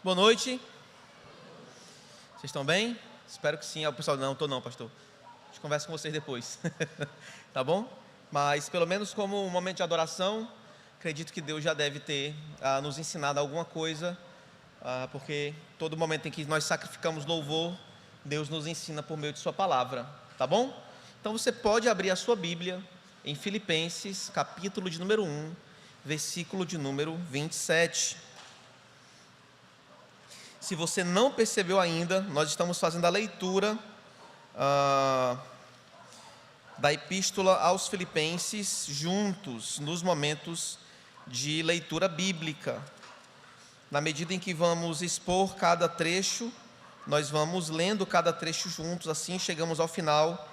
Boa noite. Vocês estão bem? Espero que sim. O pessoal, não estou não, pastor. A gente conversa com vocês depois. Tá bom? Mas pelo menos como um momento de adoração, acredito que Deus já deve ter nos ensinado alguma coisa, porque todo momento em que nós sacrificamos louvor, Deus nos ensina por meio de sua palavra. Tá bom? Então você pode abrir a sua Bíblia em Filipenses, capítulo de número 1, versículo de número 27. Se você não percebeu ainda, nós estamos fazendo a leitura da Epístola aos Filipenses juntos, nos momentos de leitura bíblica. Na medida em que vamos expor cada trecho, nós vamos lendo cada trecho juntos, assim chegamos ao final,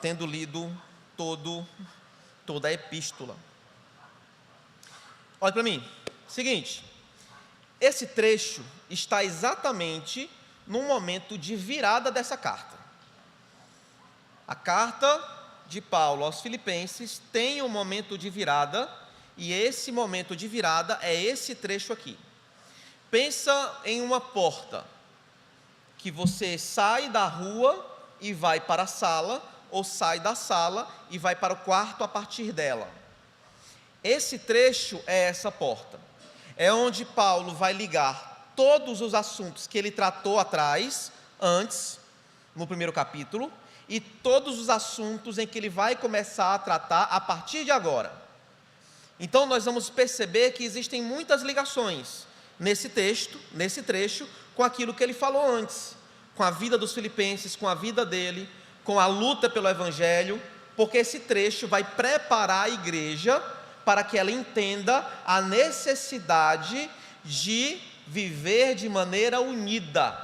tendo lido toda a epístola. Olha para mim, seguinte, esse trecho está exatamente no momento de virada dessa carta. A carta de Paulo aos Filipenses tem um momento de virada, e esse momento de virada é esse trecho aqui. Pensa em uma porta, que você sai da rua e vai para a sala, ou sai da sala e vai para o quarto a partir dela. Esse trecho é essa porta. É onde Paulo vai ligar todos os assuntos que ele tratou antes, no primeiro capítulo, e todos os assuntos em que ele vai começar a tratar a partir de agora. Então nós vamos perceber que existem muitas ligações nesse trecho, com aquilo que ele falou antes, com a vida dos filipenses, com a vida dele, com a luta pelo evangelho, porque esse trecho vai preparar a igreja para que ela entenda a necessidade de viver de maneira unida.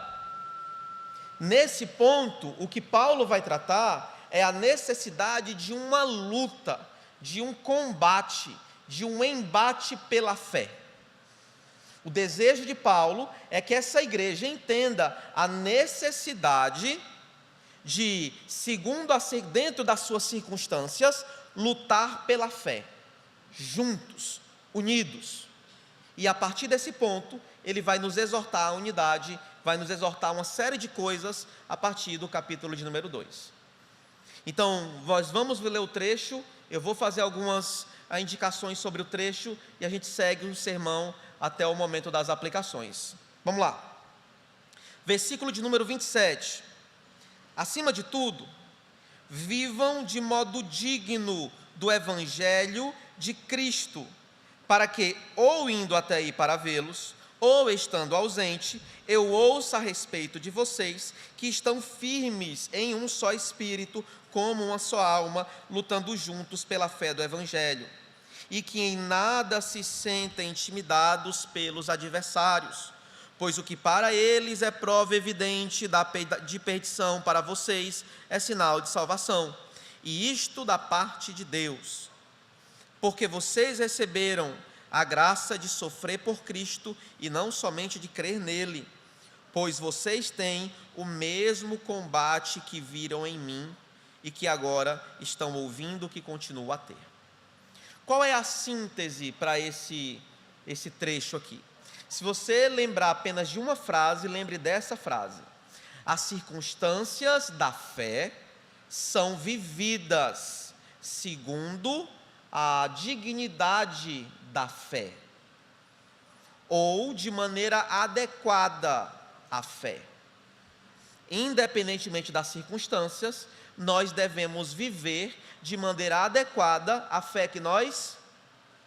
Nesse ponto, o que Paulo vai tratar é a necessidade de uma luta, de um combate, de um embate pela fé. O desejo de Paulo é que essa igreja entenda a necessidade de, dentro das suas circunstâncias, lutar pela fé. Juntos, unidos. E a partir desse ponto, ele vai nos exortar à unidade, vai nos exortar a uma série de coisas a partir do capítulo de número 2. Então, nós vamos ler o trecho, eu vou fazer algumas indicações sobre o trecho e a gente segue o sermão até o momento das aplicações. Vamos lá. Versículo de número 27. Acima de tudo, vivam de modo digno do evangelho de Cristo, para que, ou indo até aí para vê-los, ou estando ausente, eu ouça a respeito de vocês, que estão firmes em um só espírito, como uma só alma, lutando juntos pela fé do evangelho, e que em nada se sentem intimidados pelos adversários, pois o que para eles é prova evidente de perdição, para vocês é sinal de salvação, e isto da parte de Deus. Porque vocês receberam a graça de sofrer por Cristo e não somente de crer nele, pois vocês têm o mesmo combate que viram em mim e que agora estão ouvindo que continuo a ter. Qual é a síntese para esse trecho aqui? Se você lembrar apenas de uma frase, lembre dessa frase: as circunstâncias da fé são vividas segundo a dignidade da fé, ou de maneira adequada à fé. Independentemente das circunstâncias, nós devemos viver de maneira adequada à fé que nós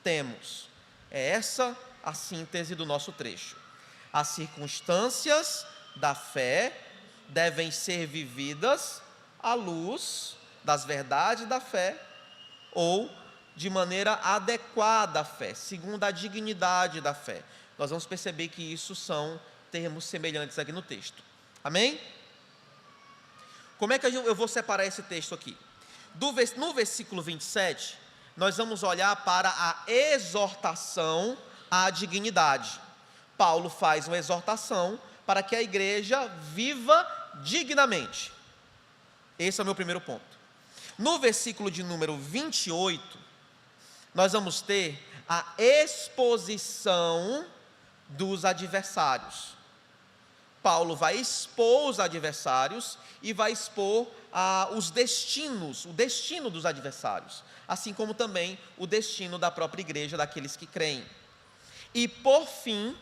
temos. É essa a síntese do nosso trecho. As circunstâncias da fé devem ser vividas à luz das verdades da fé, ou de maneira adequada à fé, segundo a dignidade da fé. Nós vamos perceber que isso são termos semelhantes aqui no texto. Amém? Como é que eu vou separar esse texto aqui? No versículo 27, nós vamos olhar para a exortação à dignidade. Paulo faz uma exortação para que a igreja viva dignamente. Esse é o meu primeiro ponto. No versículo de número 28, nós vamos ter a exposição dos adversários. Paulo vai expor os adversários e vai expor o destino dos adversários, assim como também o destino da própria igreja, daqueles que creem. E por fim,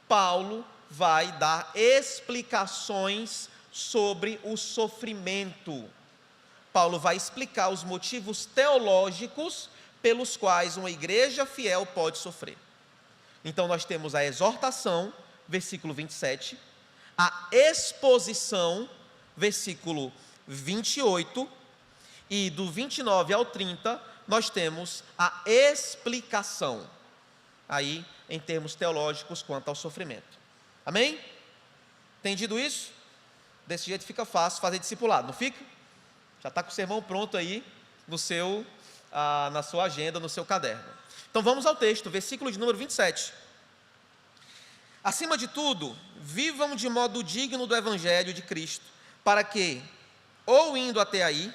Paulo vai dar explicações sobre o sofrimento. Paulo vai explicar os motivos teológicos pelos quais uma igreja fiel pode sofrer. Então nós temos a exortação, versículo 27, a exposição, versículo 28, e do 29 ao 30, nós temos a explicação, aí em termos teológicos quanto ao sofrimento. Amém? Entendido isso? Desse jeito fica fácil fazer discipulado, não fica? Já está com o sermão pronto aí na sua agenda, no seu caderno. Então vamos ao texto, versículo de número 27. Acima de tudo, vivam de modo digno do Evangelho de Cristo, para que, ou indo até aí,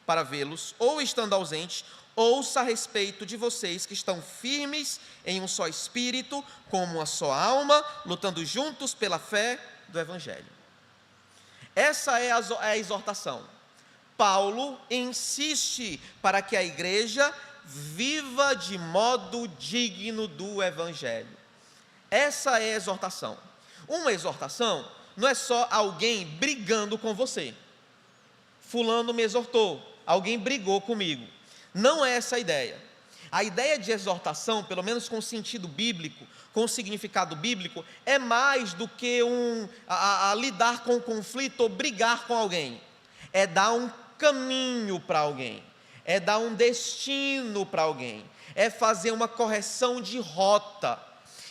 para vê-los, ou estando ausente, ouça a respeito de vocês que estão firmes em um só espírito, como uma só alma, lutando juntos pela fé do Evangelho. Essa é a exortação. Paulo insiste para que a igreja viva de modo digno do Evangelho. Essa é a exortação. Uma exortação não é só alguém brigando com você. Fulano me exortou, alguém brigou comigo. Não é essa a ideia. A ideia de exortação, pelo menos com sentido bíblico, com significado bíblico, é mais do que lidar com o conflito ou brigar com alguém. É dar um caminho para alguém, é dar um destino para alguém, é fazer uma correção de rota.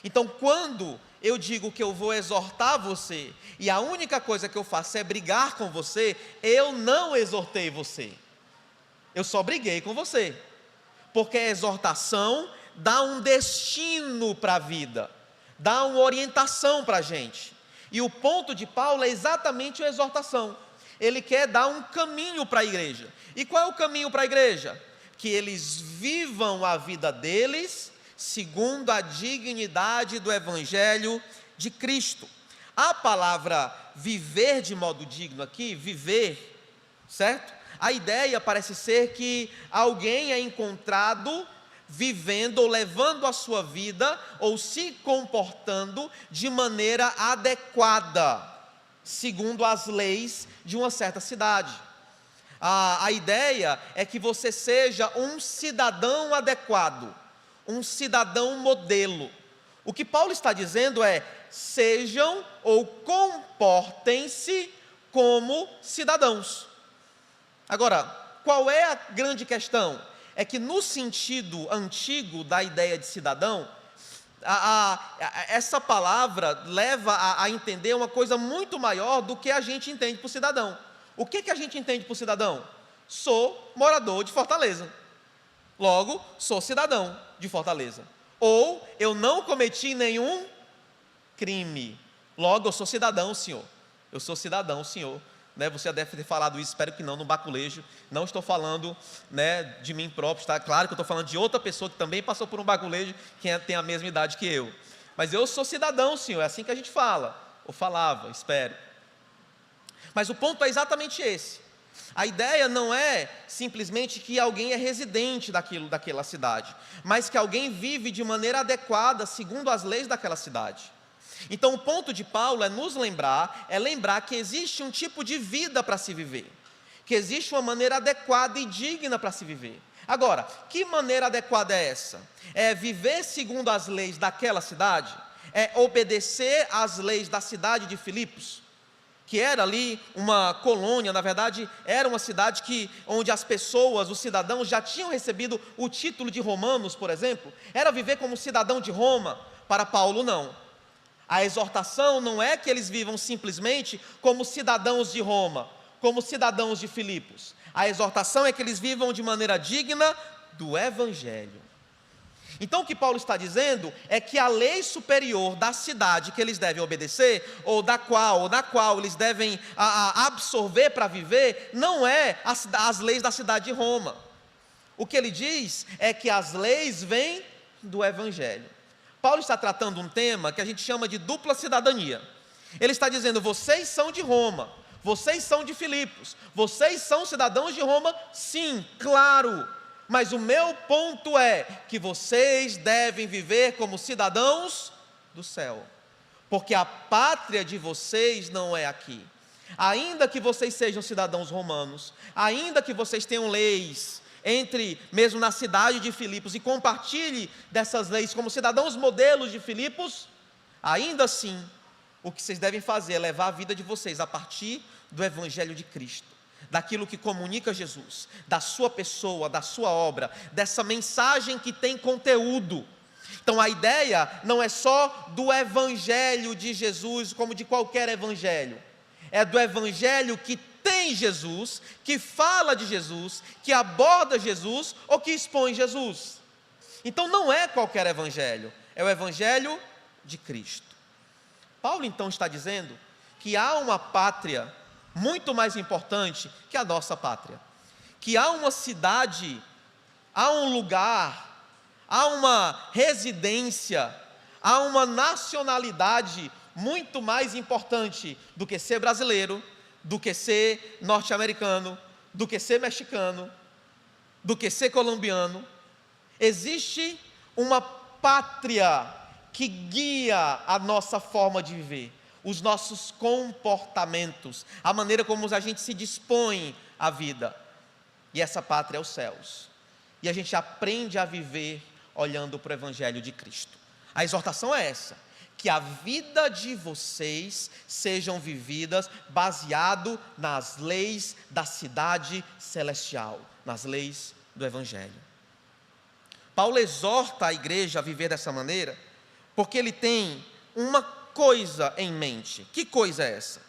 Então, quando eu digo que eu vou exortar você, e a única coisa que eu faço é brigar com você, eu não exortei você, eu só briguei com você, porque a exortação dá um destino para a vida, dá uma orientação para a gente, e o ponto de Paulo é exatamente a exortação. Ele quer dar um caminho para a igreja. E qual é o caminho para a igreja? Que eles vivam a vida deles segundo a dignidade do Evangelho de Cristo. A palavra viver de modo digno aqui, viver, certo? A ideia parece ser que alguém é encontrado vivendo ou levando a sua vida ou se comportando de maneira adequada, segundo as leis de uma certa cidade. A ideia é que você seja um cidadão adequado, um cidadão modelo. O que Paulo está dizendo é: sejam ou comportem-se como cidadãos. Agora, qual é a grande questão? É que no sentido antigo da ideia de cidadão, essa palavra leva a entender uma coisa muito maior do que a gente entende por cidadão. O que a gente entende por cidadão? Sou morador de Fortaleza, logo sou cidadão de Fortaleza. Ou eu não cometi nenhum crime, logo eu sou cidadão, senhor. Eu sou cidadão, senhor. Você já deve ter falado isso, espero que não, no baculejo. Não estou falando de mim próprio, está claro que eu estou falando de outra pessoa que também passou por um baculejo, que tem a mesma idade que eu. Mas eu sou cidadão, senhor, é assim que a gente fala, ou falava, espero. Mas o ponto é exatamente esse. A ideia não é simplesmente que alguém é residente daquela cidade, mas que alguém vive de maneira adequada, segundo as leis daquela cidade. Então o ponto de Paulo é nos lembrar, que existe um tipo de vida para se viver, que existe uma maneira adequada e digna para se viver. Agora, que maneira adequada é essa? É viver segundo as leis daquela cidade? É obedecer às leis da cidade de Filipos, que era ali uma colônia, na verdade era uma cidade onde as pessoas, os cidadãos já tinham recebido o título de romanos, por exemplo? Era viver como cidadão de Roma? Para Paulo não. A exortação não é que eles vivam simplesmente como cidadãos de Roma, como cidadãos de Filipos. A exortação é que eles vivam de maneira digna do Evangelho. Então o que Paulo está dizendo é que a lei superior da cidade que eles devem obedecer, ou na qual eles devem absorver para viver, não é as leis da cidade de Roma. O que ele diz é que as leis vêm do Evangelho. Paulo está tratando um tema que a gente chama de dupla cidadania. Ele está dizendo: vocês são de Roma, vocês são de Filipos, vocês são cidadãos de Roma, sim, claro, mas o meu ponto é que vocês devem viver como cidadãos do céu, porque a pátria de vocês não é aqui. Ainda que vocês sejam cidadãos romanos, ainda que vocês tenham leis, entre mesmo na cidade de Filipos, e compartilhe dessas leis como cidadãos modelos de Filipos, ainda assim, o que vocês devem fazer é levar a vida de vocês a partir do Evangelho de Cristo, daquilo que comunica Jesus, da sua pessoa, da sua obra, dessa mensagem que tem conteúdo. Então a ideia não é só do Evangelho de Jesus, como de qualquer evangelho, é do Evangelho que tem Jesus, que fala de Jesus, que aborda Jesus ou que expõe Jesus. Então não é qualquer evangelho, é o Evangelho de Cristo. Paulo então está dizendo que há uma pátria muito mais importante que a nossa pátria, que há uma cidade, há um lugar, há uma residência, há uma nacionalidade muito mais importante do que ser brasileiro, do que ser norte-americano, do que ser mexicano, do que ser colombiano. Existe uma pátria que guia a nossa forma de viver, os nossos comportamentos, a maneira como a gente se dispõe à vida. E essa pátria é os céus. E a gente aprende a viver olhando para o Evangelho de Cristo. A exortação é essa: que a vida de vocês sejam vividas baseado nas leis da cidade celestial, nas leis do Evangelho. Paulo exorta a igreja a viver dessa maneira, porque ele tem uma coisa em mente. Que coisa é essa?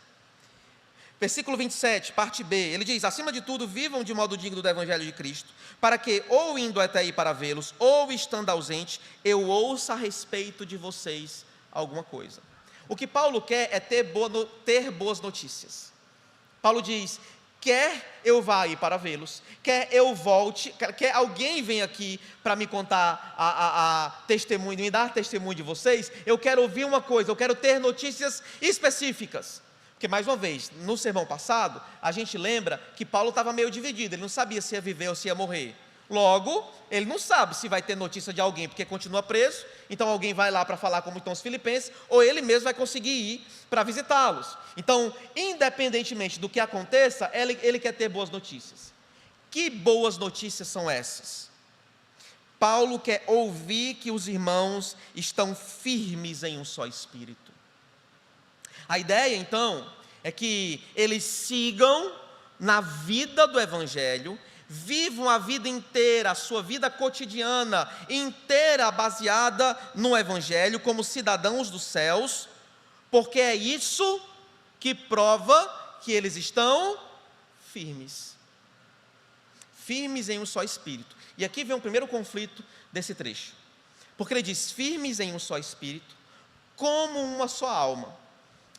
Versículo 27, parte B, ele diz: acima de tudo, vivam de modo digno do Evangelho de Cristo, para que, ou indo até aí para vê-los, ou estando ausente, eu ouça a respeito de vocês alguma coisa. O que Paulo quer é ter boas notícias. Paulo diz: quer eu vá aí para vê-los, quer eu volte, quer alguém venha aqui para me contar a testemunho, me dar testemunho de vocês, eu quero ouvir uma coisa, eu quero ter notícias específicas. Porque, mais uma vez, no sermão passado, a gente lembra que Paulo estava meio dividido, ele não sabia se ia viver ou se ia morrer. Logo, ele não sabe se vai ter notícia de alguém, porque continua preso, então alguém vai lá para falar como estão os filipenses, ou ele mesmo vai conseguir ir para visitá-los. Então, independentemente do que aconteça, ele quer ter boas notícias. Que boas notícias são essas? Paulo quer ouvir que os irmãos estão firmes em um só espírito. A ideia, então, é que eles sigam na vida do Evangelho, vivam a vida inteira, a sua vida cotidiana inteira baseada no Evangelho, como cidadãos dos céus, porque é isso que prova que eles estão firmes. Firmes em um só espírito. E aqui vem o primeiro conflito desse trecho. Porque ele diz: firmes em um só espírito, como uma só alma.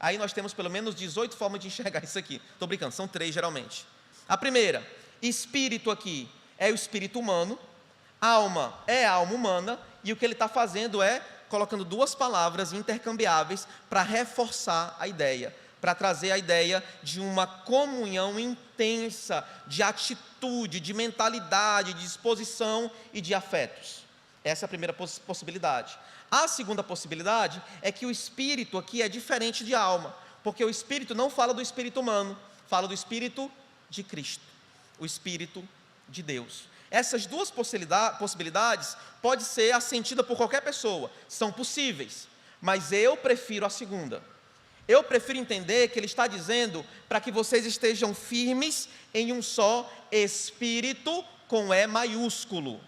Aí nós temos pelo menos 18 formas de enxergar isso aqui. Estou brincando, são 3 geralmente. A primeira, espírito aqui é o espírito humano, alma é a alma humana, e o que ele está fazendo é colocando 2 palavras intercambiáveis para reforçar a ideia, para trazer a ideia de uma comunhão intensa, de atitude, de mentalidade, de disposição e de afetos. Essa é a primeira possibilidade. A segunda possibilidade é que o espírito aqui é diferente de alma, porque o espírito não fala do espírito humano, fala do espírito de Cristo, o espírito de Deus. Essas 2 possibilidades podem ser assentidas por qualquer pessoa, são possíveis, mas eu prefiro a segunda. Eu prefiro entender que ele está dizendo para que vocês estejam firmes em um só espírito com E maiúsculo.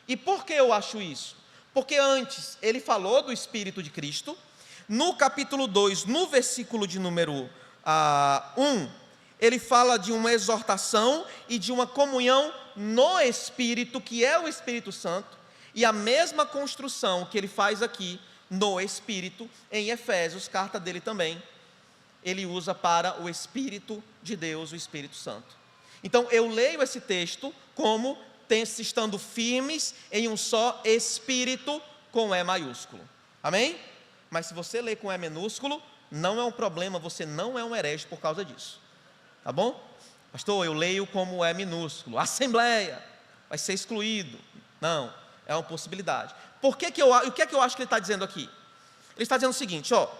E por que eu acho isso? Porque antes ele falou do Espírito de Cristo, no capítulo 2, no versículo de número 1, ele fala de uma exortação e de uma comunhão no Espírito, que é o Espírito Santo, e a mesma construção que ele faz aqui no Espírito, em Efésios, carta dele também, ele usa para o Espírito de Deus, o Espírito Santo. Então eu leio esse texto como estando firmes em um só espírito com E maiúsculo. Amém? Mas se você lê com E minúsculo, não é um problema, você não é um herege por causa disso. Tá bom? Pastor, eu leio como E minúsculo. Assembleia, vai ser excluído. Não, é uma possibilidade. O que é que eu acho que ele está dizendo aqui? Ele está dizendo o seguinte, ó.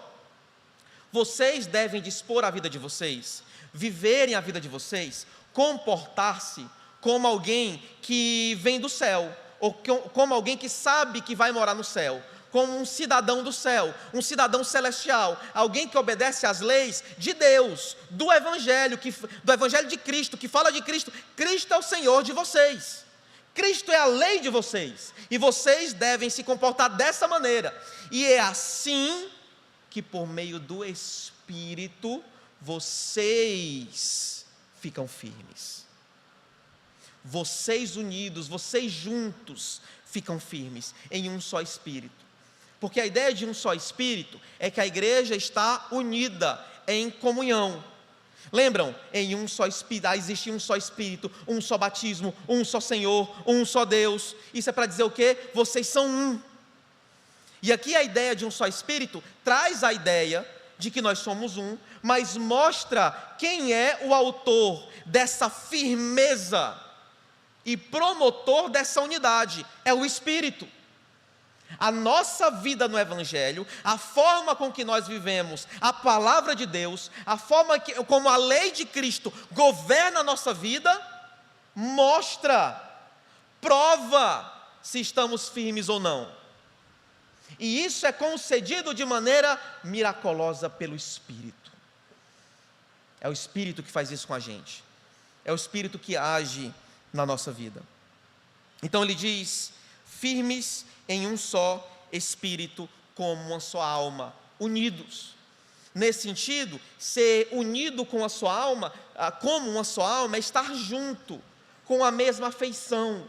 Vocês devem dispor a vida de vocês, viverem a vida de vocês, comportar-se como alguém que vem do céu, ou como alguém que sabe que vai morar no céu, como um cidadão do céu, um cidadão celestial, alguém que obedece às leis de Deus, do Evangelho de Cristo, que fala de Cristo. Cristo é o Senhor de vocês, Cristo é a lei de vocês, e vocês devem se comportar dessa maneira, e é assim que por meio do Espírito, vocês ficam firmes. Vocês unidos, vocês juntos, ficam firmes em um só Espírito. Porque a ideia de um só Espírito é que a igreja está unida em comunhão. Lembram? Em um só Espírito, existe um só Espírito, um só batismo, um só Senhor, um só Deus. Isso é para dizer o quê? Vocês são um. E aqui a ideia de um só Espírito traz a ideia de que nós somos um, mas mostra quem é o autor dessa firmeza e promotor dessa unidade, é o Espírito. A nossa vida no Evangelho, a forma com que nós vivemos a palavra de Deus, a forma como a lei de Cristo governa a nossa vida, mostra, prova se estamos firmes ou não. E isso é concedido de maneira miraculosa pelo Espírito. É o Espírito que faz isso com a gente. É o Espírito que age na nossa vida. Então ele diz: firmes em um só Espírito, como uma só alma, unidos. Nesse sentido, ser unido com a sua alma, como uma só alma, é estar junto, com a mesma afeição,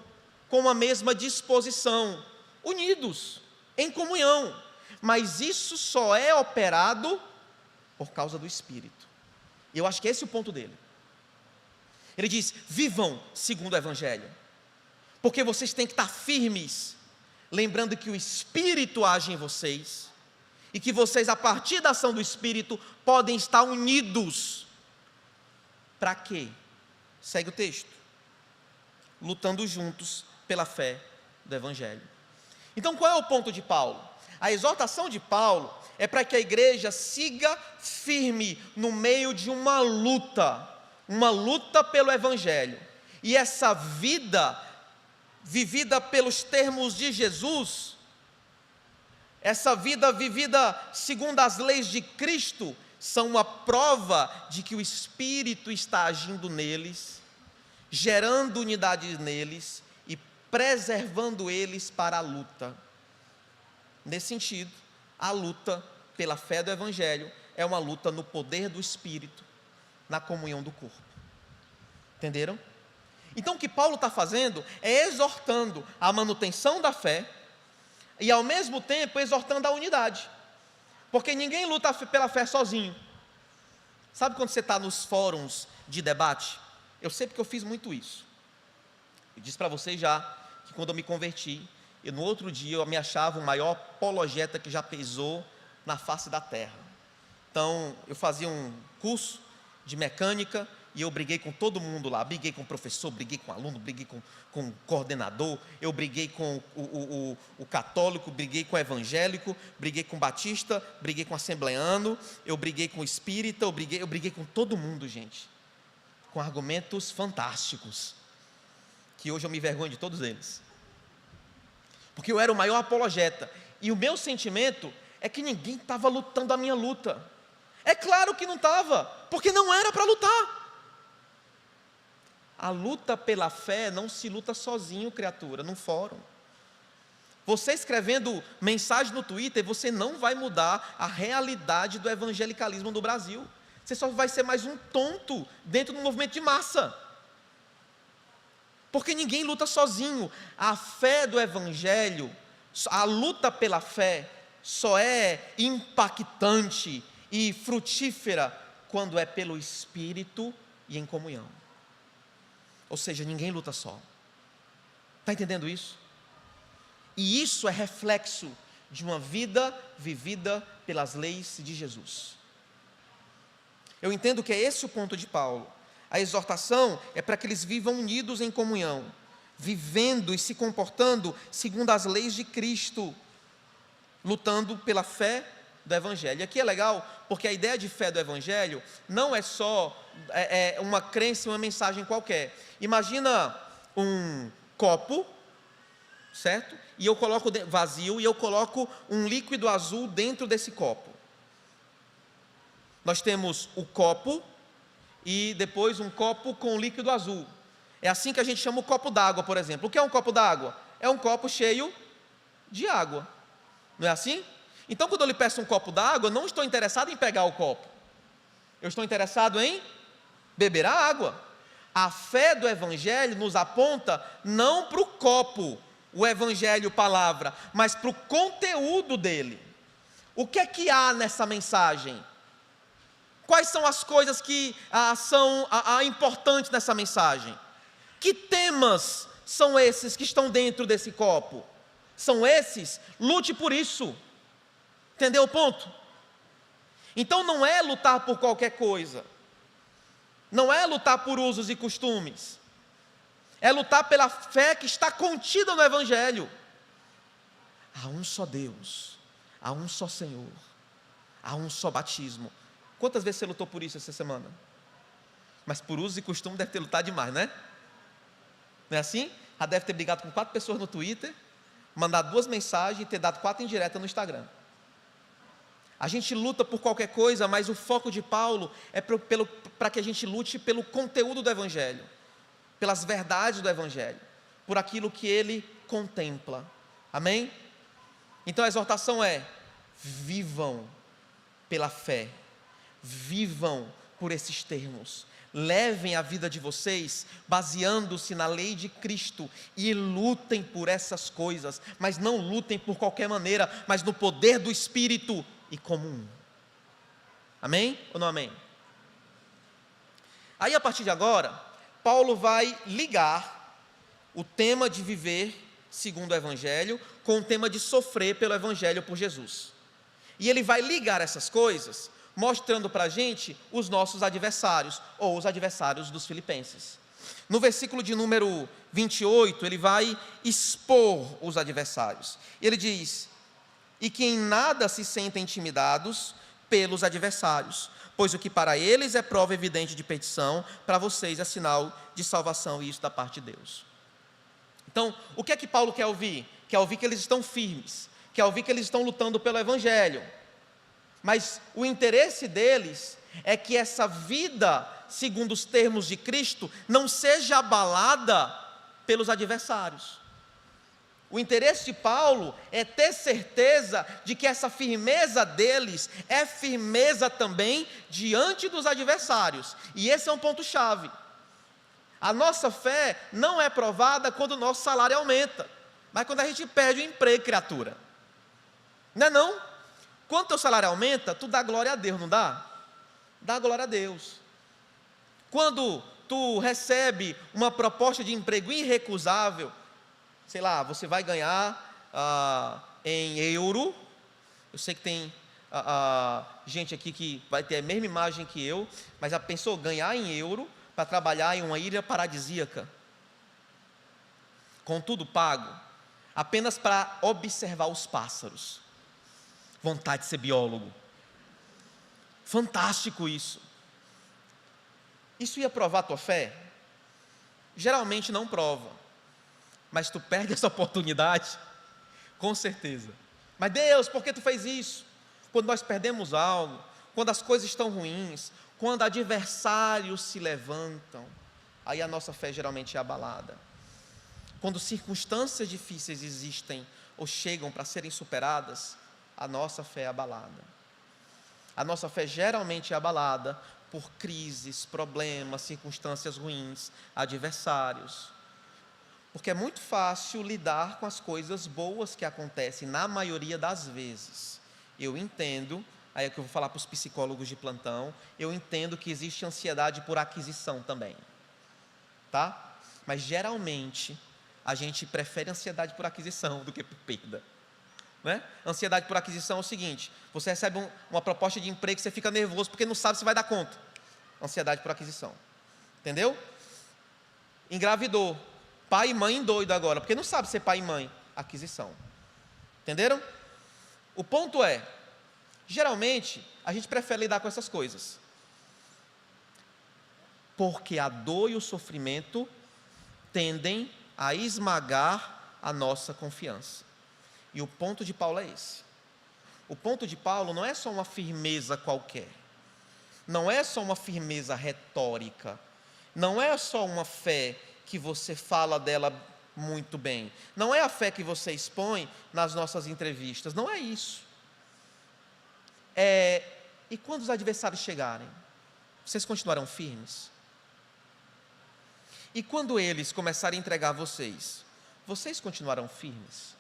com a mesma disposição, unidos, em comunhão. Mas isso só é operado por causa do Espírito. E eu acho que esse é o ponto dele. Ele diz: vivam segundo o Evangelho, porque vocês têm que estar firmes, lembrando que o Espírito age em vocês, e que vocês, a partir da ação do Espírito, podem estar unidos. Para quê? Segue o texto: lutando juntos pela fé do Evangelho. Então qual é o ponto de Paulo? A exortação de Paulo é para que a igreja siga firme no meio de uma luta pelo Evangelho, e essa vida vivida pelos termos de Jesus, essa vida vivida segundo as leis de Cristo, são uma prova de que o Espírito está agindo neles, gerando unidade neles e preservando eles para a luta. Nesse sentido, a luta pela fé do Evangelho é uma luta no poder do Espírito, na comunhão do corpo. Entenderam? Então o que Paulo está fazendo é exortando a manutenção da fé e ao mesmo tempo exortando a unidade, porque ninguém luta pela fé sozinho. Sabe quando você está nos fóruns de debate? Eu sei porque eu fiz muito isso. Eu disse para vocês já que quando eu me converti, no outro dia eu me achava o maior apologeta que já pisou na face da terra. Então eu fazia um curso de mecânica e eu briguei com todo mundo lá, briguei com o professor, briguei com o aluno, briguei com o coordenador, eu briguei com o católico, briguei com o evangélico, briguei com o batista, briguei com o assembleano, eu briguei com o espírita, eu briguei com todo mundo, gente, com argumentos fantásticos, que hoje eu me envergonho de todos eles, porque eu era o maior apologeta, e o meu sentimento é que ninguém estava lutando a minha luta. É claro que não estava, porque não era para lutar. A luta pela fé não se luta sozinho, criatura, num fórum. Você escrevendo mensagem no Twitter, você não vai mudar a realidade do evangelicalismo no Brasil. Você só vai ser mais um tonto dentro do movimento de massa. Porque ninguém luta sozinho. A fé do Evangelho, a luta pela fé, só é impactante e frutífera quando é pelo Espírito e em comunhão. Ou seja, ninguém luta só. Está entendendo isso? E isso é reflexo de uma vida vivida pelas leis de Jesus. Eu entendo que é esse o ponto de Paulo. A exortação é para que eles vivam unidos em comunhão, vivendo e se comportando segundo as leis de Cristo, lutando pela fé do Evangelho. E aqui é legal, porque a ideia de fé do Evangelho não é só uma crença, uma mensagem qualquer. Imagina um copo, certo? E eu coloco vazio, e eu coloco um líquido azul dentro desse copo. Nós temos o copo e depois um copo com líquido azul. É assim que a gente chama o copo d'água, por exemplo. O que é um copo d'água? É um copo cheio de água. Não é assim? Então, quando eu lhe peço um copo d'água, eu não estou interessado em pegar o copo. Eu estou interessado em beber a água. A fé do Evangelho nos aponta não para o copo, o Evangelho, palavra, mas para o conteúdo dele. O que é que há nessa mensagem? Quais são as coisas que são importantes nessa mensagem? Que temas são esses que estão dentro desse copo? São esses? Lute por isso. Entendeu o ponto? Então não é lutar por qualquer coisa. Não é lutar por usos e costumes. É lutar pela fé que está contida no Evangelho. Há um só Deus, há um só Senhor, há um só batismo. Quantas vezes você lutou por isso essa semana? Mas por uso e costume deve ter lutado demais, né? Não é assim? Já deve ter brigado com 4 pessoas no Twitter, mandado 2 mensagens e ter dado 4 indiretas no Instagram. A gente luta por qualquer coisa, mas o foco de Paulo é para que a gente lute pelo conteúdo do Evangelho, pelas verdades do Evangelho, por aquilo que ele contempla. Amém? Então a exortação é: vivam pela fé, vivam por esses termos, levem a vida de vocês baseando-se na lei de Cristo e lutem por essas coisas, mas não lutem por qualquer maneira, mas no poder do Espírito e como um. Amém ou não amém? Aí a partir de agora, Paulo vai ligar o tema de viver segundo o Evangelho com o tema de sofrer pelo Evangelho por Jesus. E ele vai ligar essas coisas mostrando para a gente os nossos adversários, ou os adversários dos filipenses. No versículo de número 28, ele vai expor os adversários. Ele diz: e que em nada se sentem intimidados pelos adversários, pois o que para eles é prova evidente de petição, para vocês é sinal de salvação, e isso da parte de Deus. Então, o que é que Paulo quer ouvir? Quer ouvir que eles estão firmes, quer ouvir que eles estão lutando pelo Evangelho. Mas o interesse deles é que essa vida, segundo os termos de Cristo, não seja abalada pelos adversários. O interesse de Paulo é ter certeza de que essa firmeza deles é firmeza também diante dos adversários. E esse é um ponto-chave. A nossa fé não é provada quando o nosso salário aumenta, mas quando a gente perde o emprego, criatura. Não é não? Quando o teu salário aumenta, tu dá glória a Deus, não dá? Dá glória a Deus. Quando tu recebe uma proposta de emprego irrecusável, sei lá, você vai ganhar em euro. Eu sei que tem gente aqui que vai ter a mesma imagem que eu, mas já pensou ganhar em euro para trabalhar em uma ilha paradisíaca, com tudo pago, apenas para observar os pássaros? Vontade de ser biólogo. Fantástico isso. Isso ia provar a tua fé? Geralmente não prova, mas tu perde essa oportunidade, com certeza. Mas Deus, por que tu fez isso? Quando nós perdemos algo, quando as coisas estão ruins, quando adversários se levantam, aí a nossa fé geralmente é abalada. Quando circunstâncias difíceis existem ou chegam para serem superadas, a nossa fé é abalada. A nossa fé geralmente é abalada por crises, problemas, circunstâncias ruins, adversários. Porque é muito fácil lidar com as coisas boas que acontecem, na maioria das vezes. Eu entendo, aí é que eu vou falar para os psicólogos de plantão, eu entendo que existe ansiedade por aquisição também. Tá? Mas geralmente, a gente prefere ansiedade por aquisição do que por perda. né? Ansiedade por aquisição é o seguinte: você recebe uma proposta de emprego, você fica nervoso porque não sabe se vai dar conta. Ansiedade por aquisição. Entendeu? Engravidou. Pai e mãe doido agora, porque não sabe ser pai e mãe. Aquisição. Entenderam? O ponto é, geralmente, a gente prefere lidar com essas coisas. Porque a dor e o sofrimento tendem a esmagar a nossa confiança. E o ponto de Paulo é esse. O ponto de Paulo não é só uma firmeza qualquer. Não é só uma firmeza retórica. Não é só uma fé que você fala dela muito bem. Não é a fé que você expõe nas nossas entrevistas. Não é isso. E quando os adversários chegarem, vocês continuarão firmes? E quando eles começarem a entregar vocês, vocês continuarão firmes?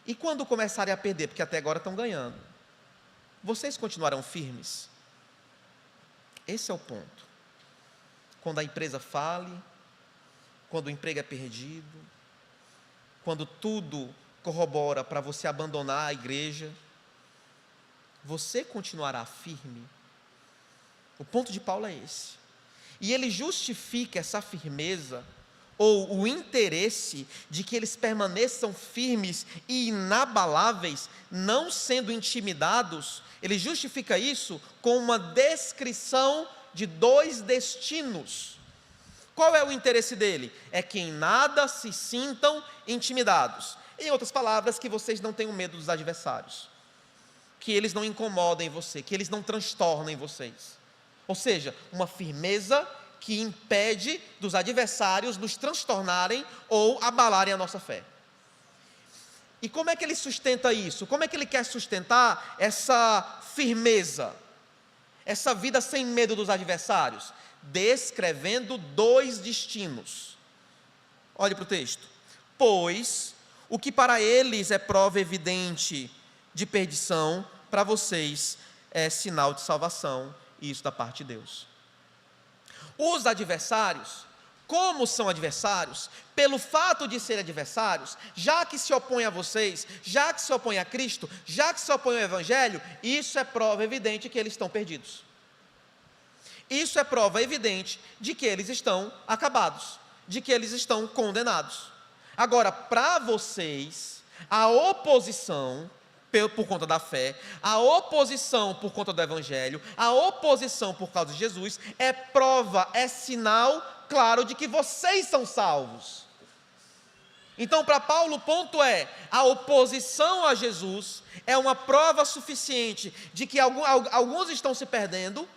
E quando começarem a perder, porque até agora estão ganhando, vocês continuarão firmes? Esse é o ponto. Quando a empresa fale, quando o emprego é perdido, quando tudo corrobora para você abandonar a igreja, você continuará firme? O ponto de Paulo é esse. E ele justifica essa firmeza, ou o interesse de que eles permaneçam firmes e inabaláveis, não sendo intimidados. Ele justifica isso com uma descrição de 2 destinos. Qual é o interesse dele? É que em nada se sintam intimidados. Em outras palavras, que vocês não tenham medo dos adversários, que eles não incomodem você, que eles não transtornem vocês. Ou seja, uma firmeza que impede dos adversários nos transtornarem ou abalarem a nossa fé. E como é que ele sustenta isso? Como é que ele quer sustentar essa firmeza, essa vida sem medo dos adversários? Descrevendo 2 destinos. Olhe para o texto. Pois o que para eles é prova evidente de perdição, para vocês é sinal de salvação, e isso da parte de Deus. Os adversários, como são adversários, pelo fato de serem adversários, já que se opõem a vocês, já que se opõem a Cristo, já que se opõem ao Evangelho, isso é prova evidente que eles estão perdidos. Isso é prova evidente de que eles estão acabados, de que eles estão condenados. Agora, para vocês, a oposição por conta da fé, a oposição por conta do Evangelho, a oposição por causa de Jesus, é prova, é sinal claro de que vocês são salvos. Então, para Paulo, o ponto é: a oposição a Jesus é uma prova suficiente de que alguns estão se perdendo,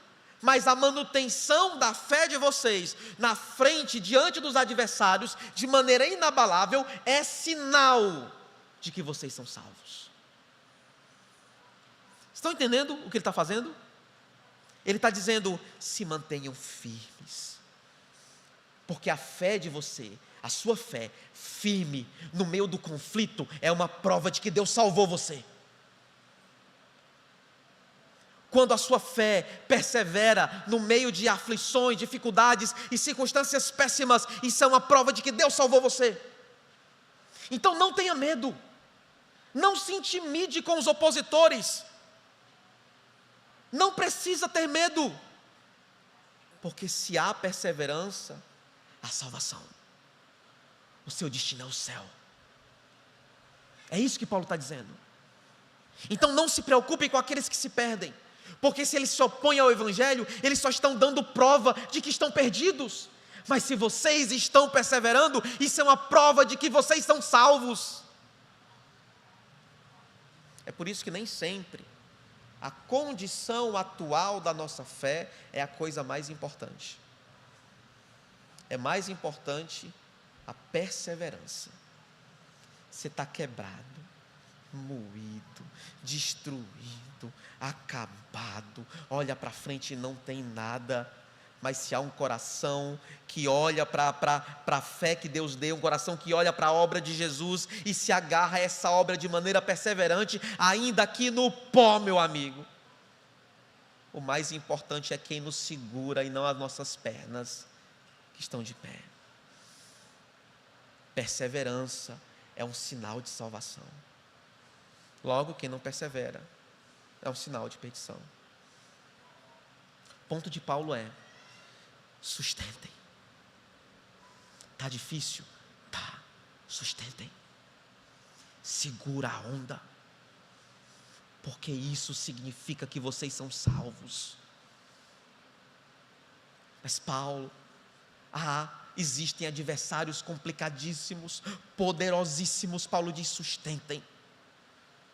mas a manutenção da fé de vocês na frente, diante dos adversários, de maneira inabalável, é sinal de que vocês são salvos. Estão entendendo o que ele está fazendo? Ele está dizendo: se mantenham firmes, porque a fé de você, a sua fé firme no meio do conflito, é uma prova de que Deus salvou você. Quando a sua fé persevera no meio de aflições, dificuldades e circunstâncias péssimas, isso é uma prova de que Deus salvou você. Então não tenha medo, não se intimide com os opositores, não precisa ter medo, porque se há perseverança, há salvação. O seu destino é o céu. É isso que Paulo está dizendo. Então não se preocupe com aqueles que se perdem, porque se eles se opõem ao Evangelho, eles só estão dando prova de que estão perdidos. Mas se vocês estão perseverando, isso é uma prova de que vocês são salvos. É por isso que nem sempre a condição atual da nossa fé é a coisa mais importante. É mais importante a perseverança. Você está quebrado, moído, destruído, acabado, olha para frente e não tem nada, mas se há um coração que olha para a fé que Deus deu, um coração que olha para a obra de Jesus e se agarra a essa obra de maneira perseverante, ainda aqui no pó, meu amigo, o mais importante é quem nos segura e não as nossas pernas que estão de pé. Perseverança é um sinal de salvação. Logo, quem não persevera é um sinal de perdição. O ponto de Paulo é: sustentem. Está difícil? Tá, sustentem. Segura a onda, porque isso significa que vocês são salvos. Mas Paulo, existem adversários complicadíssimos, poderosíssimos. Paulo diz: sustentem,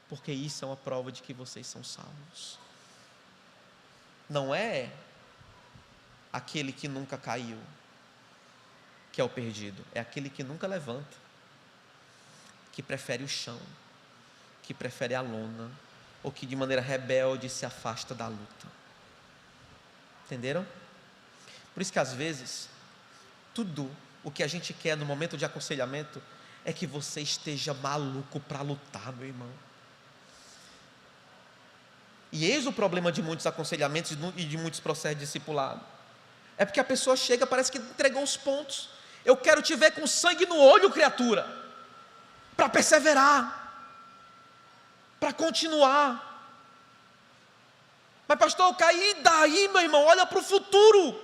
porque isso é uma prova de que vocês são salvos. Não é aquele que nunca caiu que é o perdido, é aquele que nunca levanta, que prefere o chão, que prefere a lona, ou que de maneira rebelde se afasta da luta. Entenderam? Por isso que às vezes, tudo o que a gente quer no momento de aconselhamento é que você esteja maluco para lutar, meu irmão. E eis o problema de muitos aconselhamentos e de muitos processos de discipulado. É porque a pessoa chega, parece que entregou os pontos. Eu quero te ver com sangue no olho, criatura, para perseverar, para continuar. Mas pastor, eu caí, e daí, meu irmão? Olha para o futuro.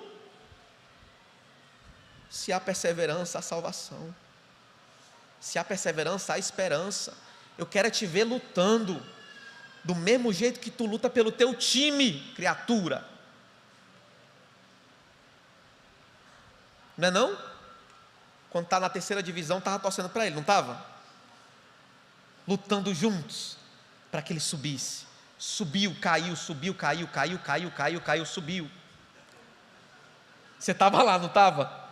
Se há perseverança, há salvação. Se há perseverança, há esperança. Eu quero é te ver lutando, do mesmo jeito que tu luta pelo teu time, criatura. Não é não? Quando está na terceira divisão, estava torcendo para ele, não estava? Lutando juntos, para que ele subisse. Subiu, caiu, subiu, caiu, subiu. Você estava lá, não estava?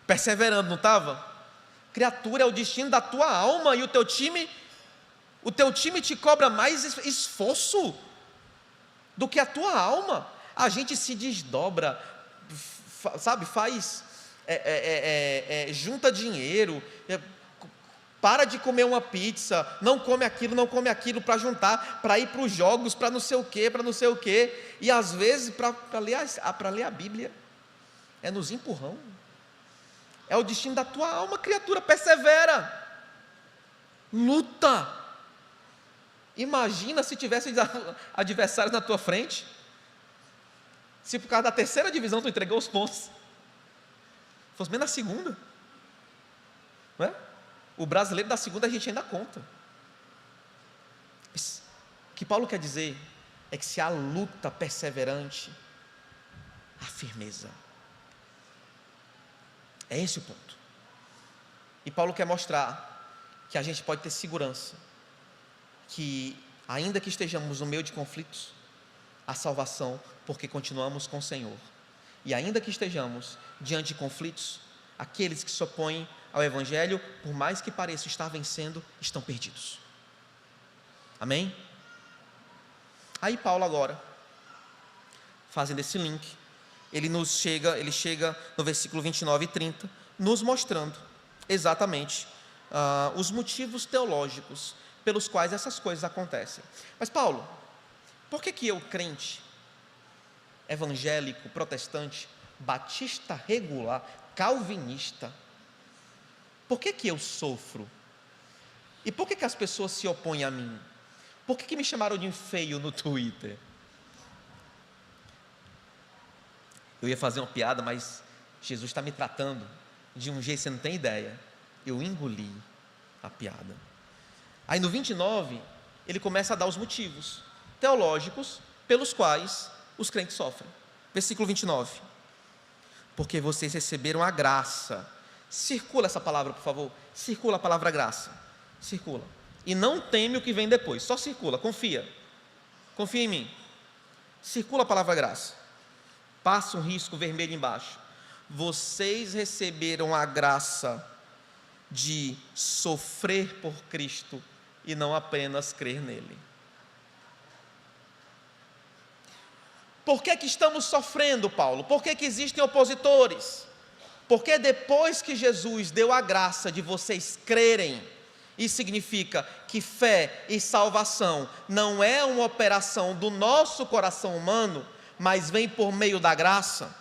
Perseverando, não estava? Criatura, é o destino da tua alma, e o teu time te cobra mais esforço do que a tua alma. A gente se desdobra, sabe, faz, junta dinheiro, para de comer uma pizza, não come aquilo para juntar, para ir para os jogos, para não sei o quê, e às vezes para ler a Bíblia, é nos empurrão. É o destino da tua alma, criatura, persevera, luta. Imagina se tivesse adversários na tua frente, se por causa da terceira divisão tu entregou os pontos, fosse menos na segunda, não é? O brasileiro da segunda a gente ainda conta. O que Paulo quer dizer é que se há luta perseverante, há firmeza. É esse o ponto. E Paulo quer mostrar que a gente pode ter segurança, que ainda que estejamos no meio de conflitos, há salvação, porque continuamos com o Senhor. E ainda que estejamos diante de conflitos, aqueles que se opõem ao Evangelho, por mais que pareçam estar vencendo, estão perdidos. Amém? Aí Paulo agora, fazendo esse link, ele chega no versículo 29 e 30, nos mostrando exatamente os motivos teológicos pelos quais essas coisas acontecem. Mas Paulo, por que eu, crente, evangélico, protestante, batista regular, calvinista, por que eu sofro? E por que as pessoas se opõem a mim? Por que me chamaram de feio no Twitter? Eu ia fazer uma piada, mas Jesus está me tratando de um jeito que você não tem ideia. Eu engoli a piada. Aí no 29, ele começa a dar os motivos teológicos pelos quais os crentes sofrem. Versículo 29. Porque vocês receberam a graça. Circula essa palavra, por favor. Circula a palavra graça. Circula. E não teme o que vem depois. Só circula, confia. Confia em mim. Circula a palavra graça. Passa um risco vermelho embaixo. Vocês receberam a graça de sofrer por Cristo e não apenas crer nele. Por que estamos sofrendo, Paulo? Por que existem opositores? Porque depois que Jesus deu a graça de vocês crerem, isso significa que fé e salvação não é uma operação do nosso coração humano, mas vem por meio da graça.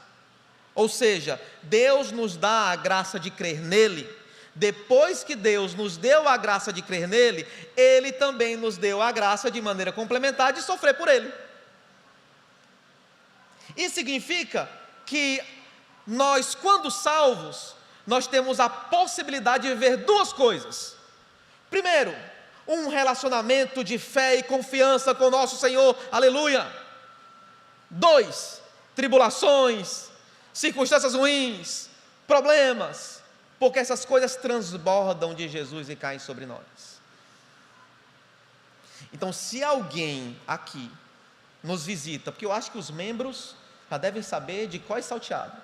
Ou seja, Deus nos dá a graça de crer nele, depois que Deus nos deu a graça de crer nele, Ele também nos deu a graça de maneira complementar de sofrer por Ele. Isso significa que nós, quando salvos, nós temos a possibilidade de viver duas coisas. Primeiro, um relacionamento de fé e confiança com o nosso Senhor, aleluia. 2, tribulações, circunstâncias ruins, problemas, porque essas coisas transbordam de Jesus e caem sobre nós. Então, se alguém aqui nos visita, porque eu acho que os membros já devem saber de qual é salteado,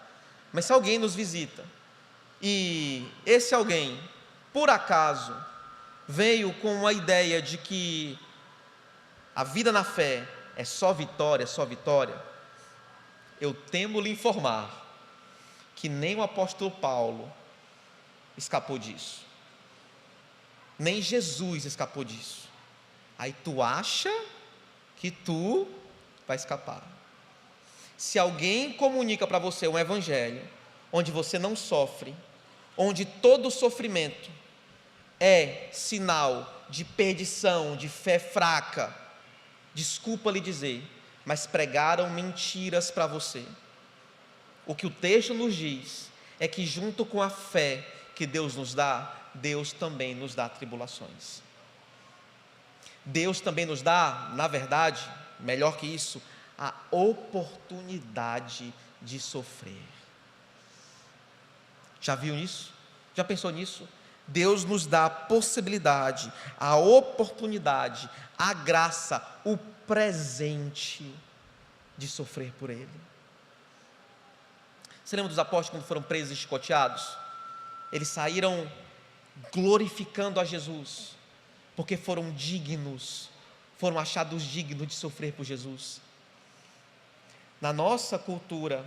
mas se alguém nos visita, e esse alguém, por acaso, veio com a ideia de que a vida na fé é só vitória, eu temo lhe informar que nem o apóstolo Paulo escapou disso, nem Jesus escapou disso. Aí tu acha que tu vai escapar. Se alguém comunica para você um evangelho onde você não sofre, onde todo sofrimento é sinal de perdição, de fé fraca, desculpa lhe dizer, mas pregaram mentiras para você. O que o texto nos diz é que junto com a fé que Deus nos dá, Deus também nos dá tribulações. Deus também nos dá, na verdade, melhor que isso, a oportunidade de sofrer. Já viu isso? Já pensou nisso? Deus nos dá a possibilidade, a oportunidade, a graça, o presente de sofrer por Ele. Você lembra dos apóstolos quando foram presos e chicoteados? Eles saíram glorificando a Jesus, porque foram dignos, foram achados dignos de sofrer por Jesus. Na nossa cultura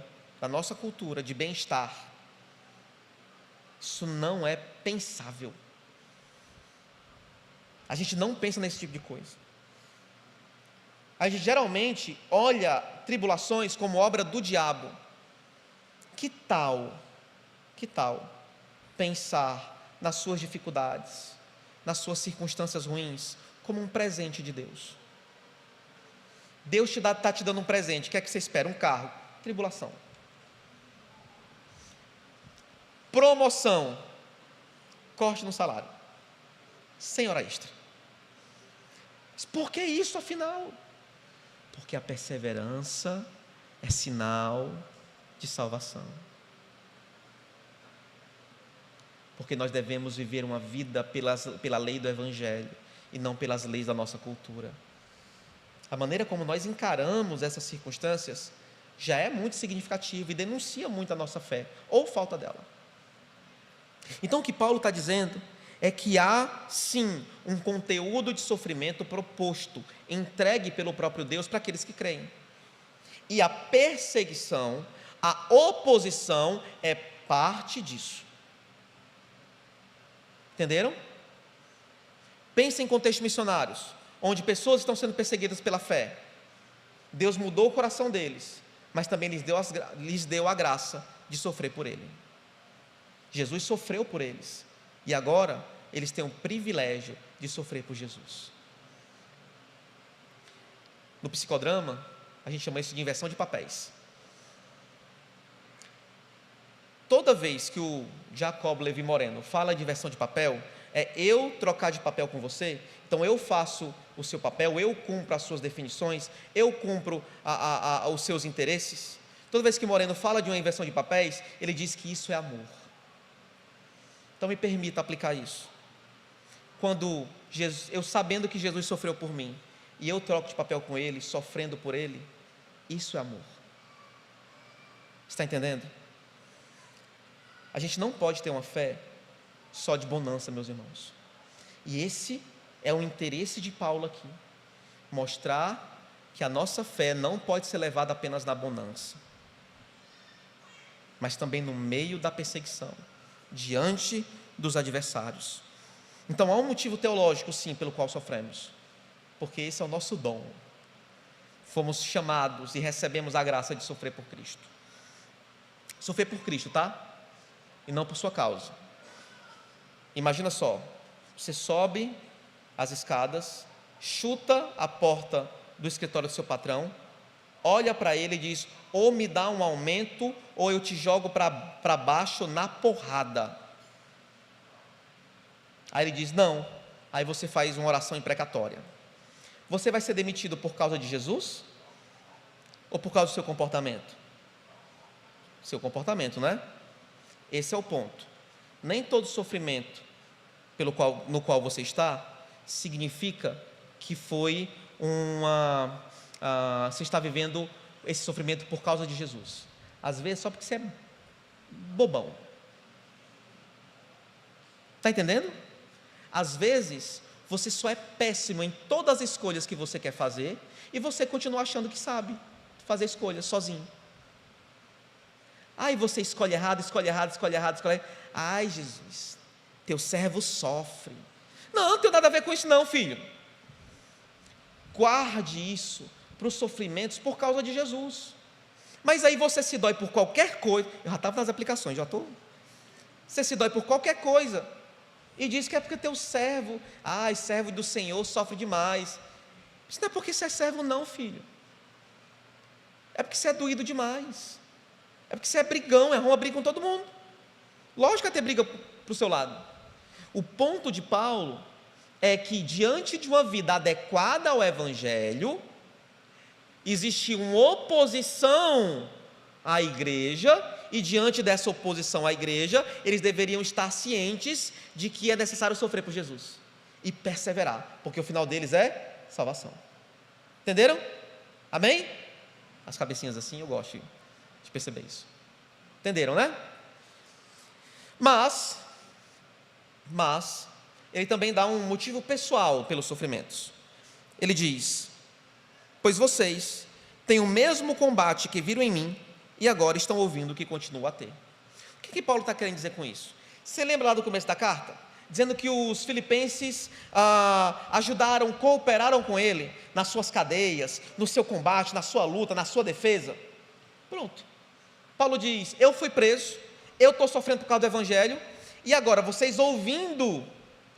de bem-estar, isso não é pensável. A gente não pensa nesse tipo de coisa. A gente geralmente olha tribulações como obra do diabo. Que tal pensar nas suas dificuldades, nas suas circunstâncias ruins, como um presente de Deus? Deus está te dando um presente. O que é que você espera? Um carro. Tribulação. Promoção. Corte no salário. Sem hora extra. Mas por que isso afinal? Porque a perseverança é sinal de salvação. Porque nós devemos viver uma vida pela lei do Evangelho e não pelas leis da nossa cultura. A maneira como nós encaramos essas circunstâncias já é muito significativa e denuncia muito a nossa fé, ou falta dela. Então o que Paulo está dizendo é que há sim um conteúdo de sofrimento proposto, entregue pelo próprio Deus para aqueles que creem. E a perseguição, a oposição é parte disso. Entenderam? Pensem em contextos missionários, onde pessoas estão sendo perseguidas pela fé. Deus mudou o coração deles, mas também lhes deu a graça de sofrer por Ele. Jesus sofreu por eles, e agora eles têm o privilégio de sofrer por Jesus. No psicodrama, a gente chama isso de inversão de papéis. Toda vez que o Jacob Levi Moreno fala de inversão de papel, é eu trocar de papel com você. Então eu faço o seu papel, eu cumpro as suas definições, eu cumpro os seus interesses. Toda vez que Moreno fala de uma inversão de papéis, ele diz que isso é amor. Então me permita aplicar isso. Quando eu sabendo que Jesus sofreu por mim, e eu troco de papel com Ele, sofrendo por Ele, isso é amor. Está entendendo? A gente não pode ter uma fé só de bonança, meus irmãos. E esse é o interesse de Paulo aqui. Mostrar que a nossa fé não pode ser levada apenas na bonança, mas também no meio da perseguição, diante dos adversários. Então há um motivo teológico sim pelo qual sofremos, porque esse é o nosso dom. Fomos chamados e recebemos a graça de sofrer por Cristo. Sofrer por Cristo, tá? E não por sua causa. Imagina só, você sobe as escadas, chuta a porta do escritório do seu patrão, olha para ele e diz: ou me dá um aumento, ou eu te jogo para baixo na porrada. Aí ele diz: não. Aí você faz uma oração imprecatória. Você vai ser demitido por causa de Jesus? Ou por causa do seu comportamento? Seu comportamento, né? Esse é o ponto. Nem todo sofrimento no qual você está significa que foi você está vivendo esse sofrimento por causa de Jesus. Às vezes só porque você é bobão. Está entendendo? Às vezes você só é péssimo em todas as escolhas que você quer fazer e você continua achando que sabe fazer escolhas sozinho. Aí você escolhe errado, escolhe errado, escolhe errado, escolhe errado. Ai, Jesus, teu servo sofre. Não tem nada a ver com isso não, filho. Guarde isso para os sofrimentos por causa de Jesus. Mas aí você se dói por qualquer coisa. Eu já estava nas aplicações, já estou. Você se dói por qualquer coisa e diz que é porque teu servo, servo do Senhor, sofre demais. Isso não é porque você é servo não, filho. É porque você é doído demais. É porque você é brigão, arruma briga com todo mundo. Lógico que vai ter briga para o seu lado. O ponto de Paulo é que diante de uma vida adequada ao Evangelho, existe uma oposição à igreja, e diante dessa oposição à igreja, eles deveriam estar cientes de que é necessário sofrer por Jesus e perseverar, porque o final deles é salvação. Entenderam? Amém? As cabecinhas assim, eu gosto de perceber isso. Entenderam, né? Mas ele também dá um motivo pessoal pelos sofrimentos. Ele diz: pois vocês têm o mesmo combate que viram em mim e agora estão ouvindo que continuo a ter. O que Paulo está querendo dizer com isso? Você lembra lá do começo da carta? Dizendo que os filipenses ajudaram, cooperaram com ele nas suas cadeias, no seu combate, na sua luta, na sua defesa. Pronto. Paulo diz: eu fui preso, eu estou sofrendo por causa do Evangelho, e agora vocês ouvindo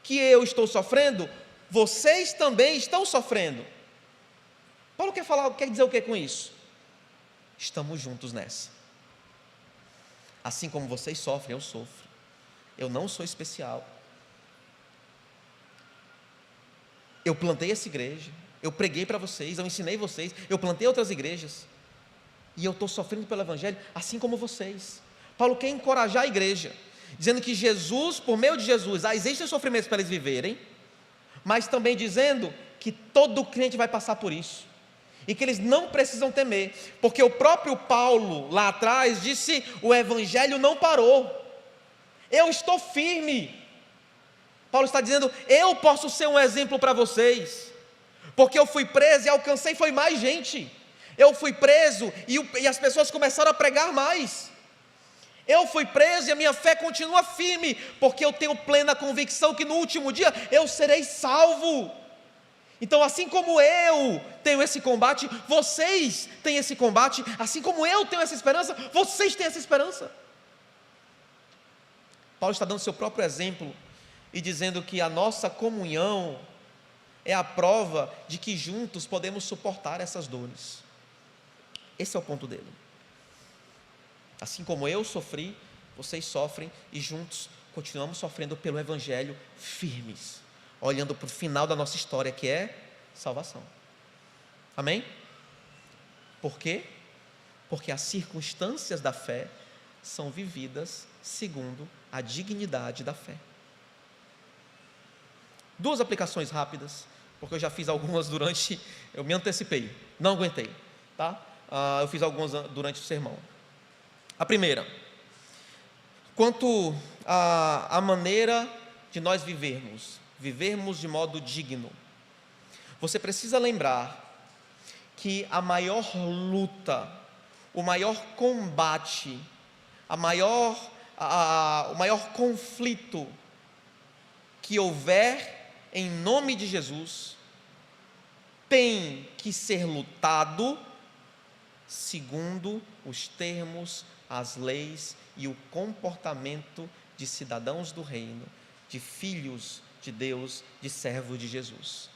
que eu estou sofrendo, vocês também estão sofrendo. Paulo quer dizer o que com isso? Estamos juntos nessa. Assim como vocês sofrem, eu sofro. Eu não sou especial. Eu plantei essa igreja, eu preguei para vocês, eu ensinei vocês, eu plantei outras igrejas, e eu estou sofrendo pelo Evangelho, assim como vocês. Paulo quer encorajar a igreja, dizendo que Jesus, por meio de Jesus, existem sofrimentos para eles viverem, mas também dizendo que todo crente vai passar por isso, e que eles não precisam temer, porque o próprio Paulo, lá atrás, disse: o Evangelho não parou, eu estou firme. Paulo está dizendo: eu posso ser um exemplo para vocês, porque eu fui preso e alcancei foi mais gente. Eu fui preso e as pessoas começaram a pregar mais. Eu fui preso e a minha fé continua firme, porque eu tenho plena convicção que no último dia eu serei salvo. Então, assim como eu tenho esse combate, vocês têm esse combate. Assim como eu tenho essa esperança, vocês têm essa esperança. Paulo está dando seu próprio exemplo e dizendo que a nossa comunhão é a prova de que juntos podemos suportar essas dores. Esse é o ponto dele. Assim como eu sofri, vocês sofrem, e juntos continuamos sofrendo pelo Evangelho, firmes, olhando para o final da nossa história, que é salvação. Amém? Por quê? Porque as circunstâncias da fé são vividas segundo a dignidade da fé. Duas aplicações rápidas, porque eu já fiz algumas eu me antecipei, não aguentei, tá? Eu fiz algumas durante o sermão. A primeira, quanto à maneira de nós vivermos de modo digno, você precisa lembrar que a maior luta, o maior combate, o maior conflito que houver em nome de Jesus, tem que ser lutado segundo os termos, as leis e o comportamento de cidadãos do reino, de filhos de Deus, de servos de Jesus.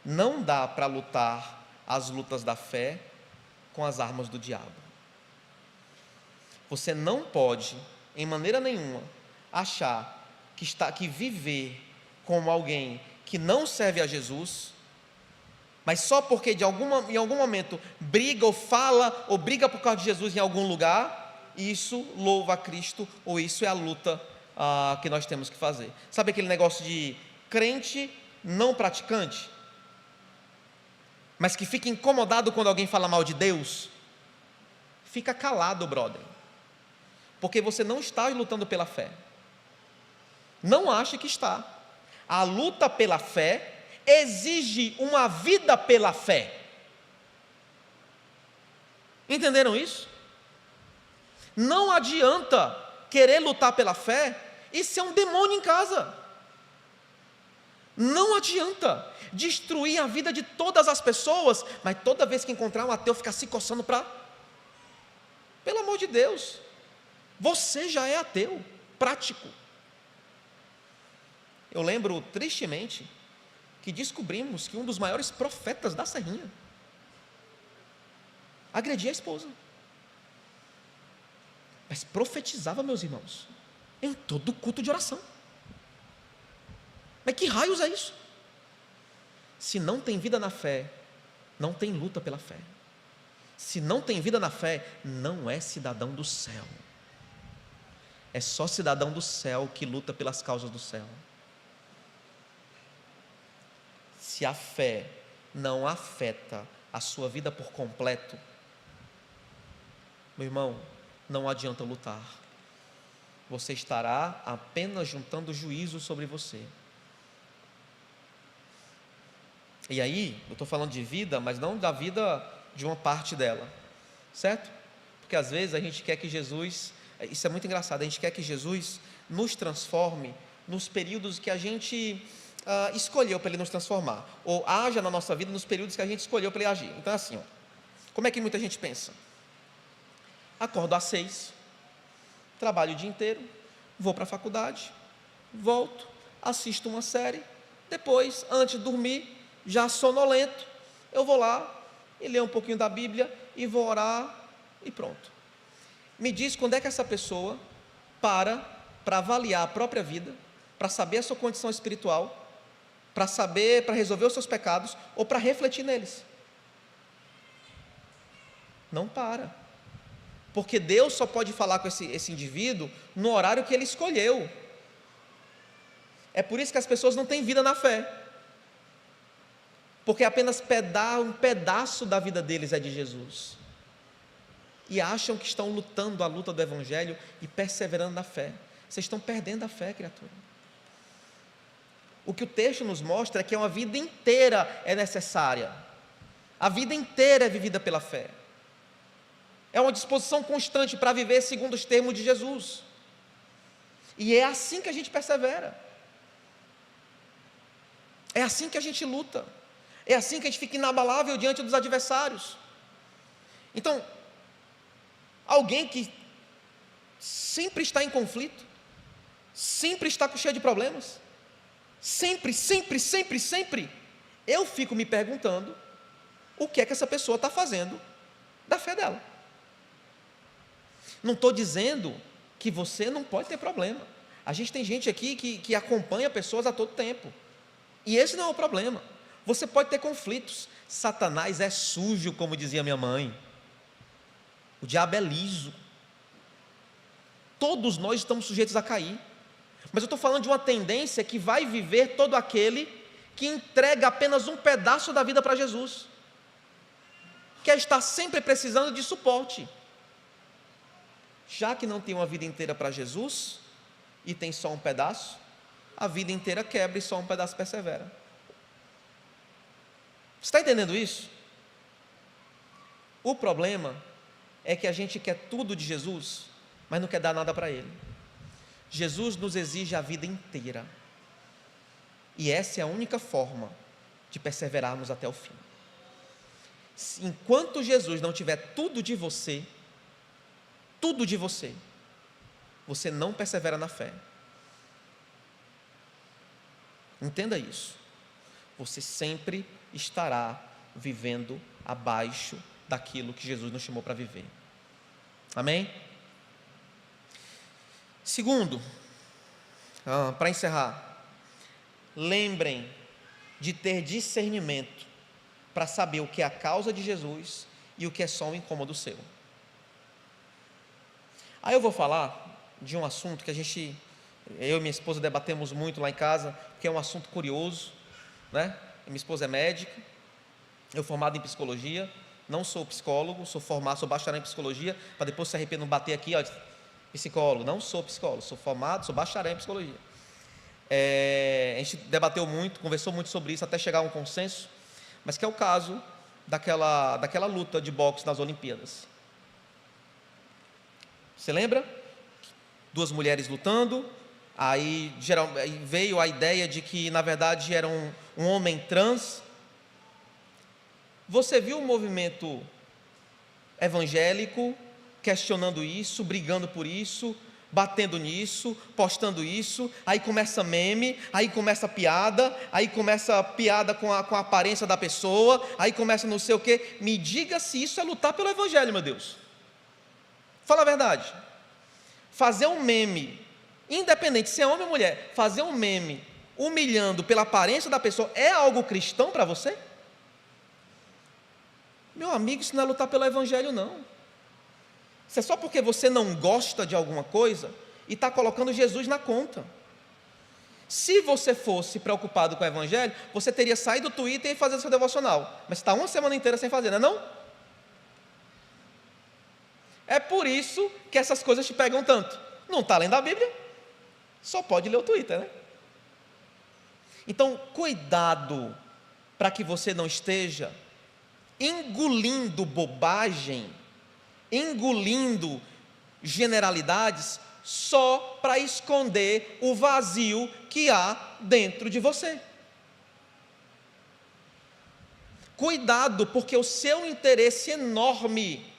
Não dá para lutar as lutas da fé com as armas do diabo. Você não pode, em maneira nenhuma, achar que viver como alguém que não serve a Jesus, mas só porque em algum momento briga ou fala ou briga por causa de Jesus em algum lugar, isso louva a Cristo, ou isso é a luta que nós temos que fazer. Sabe aquele negócio de crente não praticante, mas que fica incomodado quando alguém fala mal de Deus? Fica calado, brother, porque você não está lutando pela fé. Não ache que está. A luta pela fé exige uma vida pela fé. Entenderam isso? Não adianta querer lutar pela fé e ser um demônio em casa. Não adianta destruir a vida de todas as pessoas, mas toda vez que encontrar um ateu ficar se coçando para... Pelo amor de Deus, você já é ateu, prático. Eu lembro tristemente que descobrimos que um dos maiores profetas da Serrinha agredia a esposa, mas profetizava, meus irmãos, em todo culto de oração. Mas que raios é isso? Se não tem vida na fé, não tem luta pela fé. Se não tem vida na fé, não é cidadão do céu. É só cidadão do céu que luta pelas causas do céu. Se a fé não afeta a sua vida por completo, meu irmão, não adianta lutar. Você estará apenas juntando juízo sobre você. E aí, eu estou falando de vida, mas não da vida de uma parte dela, certo? Porque às vezes a gente quer que Jesus, isso é muito engraçado, a gente quer que Jesus nos transforme nos períodos que a gente escolheu para Ele nos transformar, ou haja na nossa vida nos períodos que a gente escolheu para Ele agir. Então é assim, como é que muita gente pensa? Acordo às 6, trabalho o dia inteiro, vou para a faculdade, volto, assisto uma série, depois, antes de dormir, já sonolento, eu vou lá e ler um pouquinho da Bíblia e vou orar e pronto. Me diz quando é que essa pessoa para avaliar a própria vida, para saber a sua condição espiritual, para resolver os seus pecados ou para refletir neles. Não para, porque Deus só pode falar com esse indivíduo no horário que ele escolheu. É por isso que as pessoas não têm vida na fé, porque apenas um pedaço da vida deles é de Jesus, e acham que estão lutando a luta do Evangelho e perseverando na fé. Vocês estão perdendo a fé, criatura. O que o texto nos mostra é que uma vida inteira é necessária, a vida inteira é vivida pela fé, é uma disposição constante para viver segundo os termos de Jesus, e é assim que a gente persevera, é assim que a gente luta, é assim que a gente fica inabalável diante dos adversários. Então, alguém que sempre está em conflito, sempre está cheio de problemas, sempre, eu fico me perguntando o que é que essa pessoa está fazendo da fé dela. Não estou dizendo que você não pode ter problema. A gente tem gente aqui que acompanha pessoas a todo tempo, e esse não é o problema. Você pode ter conflitos. Satanás é sujo, como dizia minha mãe. O diabo é liso. Todos nós estamos sujeitos a cair. Mas eu estou falando de uma tendência que vai viver todo aquele que entrega apenas um pedaço da vida para Jesus, que é estar sempre precisando de suporte. Já que não tem uma vida inteira para Jesus e tem só um pedaço, a vida inteira quebra e só um pedaço persevera. Você está entendendo isso? O problema é que a gente quer tudo de Jesus, mas não quer dar nada para Ele. Jesus nos exige a vida inteira, e essa é a única forma de perseverarmos até o fim. Enquanto Jesus não tiver tudo de você, você não persevera na fé. Entenda isso. Você sempre estará vivendo abaixo daquilo que Jesus nos chamou para viver. Amém? Segundo, para encerrar, lembrem de ter discernimento para saber o que é a causa de Jesus e o que é só um incômodo seu. Aí eu vou falar de um assunto que eu e minha esposa debatemos muito lá em casa, que é um assunto curioso, né? Minha esposa é médica, eu formado em psicologia, não sou psicólogo, sou bacharel em psicologia, para depois se arrepender, não bater aqui, ó, psicólogo, não sou psicólogo, sou formado, sou bacharel em psicologia. A gente debateu muito, conversou muito sobre isso, até chegar a um consenso, mas que é o caso daquela luta de boxe nas Olimpíadas. Você lembra? Duas mulheres lutando, aí veio a ideia de que na verdade era um homem trans. Você viu o movimento evangélico questionando isso, brigando por isso, batendo nisso, postando isso, aí começa meme, aí começa piada, com a aparência da pessoa, aí começa não sei o quê. Me diga se isso é lutar pelo evangelho, meu Deus. Fala a verdade. Fazer um meme, independente se é homem ou mulher, fazer um meme humilhando pela aparência da pessoa é algo cristão para você? Meu amigo, isso não é lutar pelo evangelho, não. Isso é só porque você não gosta de alguma coisa e está colocando Jesus na conta. Se você fosse preocupado com o evangelho, você teria saído do Twitter e fazer seu devocional, mas está uma semana inteira sem fazer, não é não? É por isso que essas coisas te pegam tanto. Não está lendo a Bíblia, só pode ler o Twitter, né? Então, cuidado para que você não esteja engolindo bobagem, engolindo generalidades só para esconder o vazio que há dentro de você. Cuidado, porque o seu interesse enorme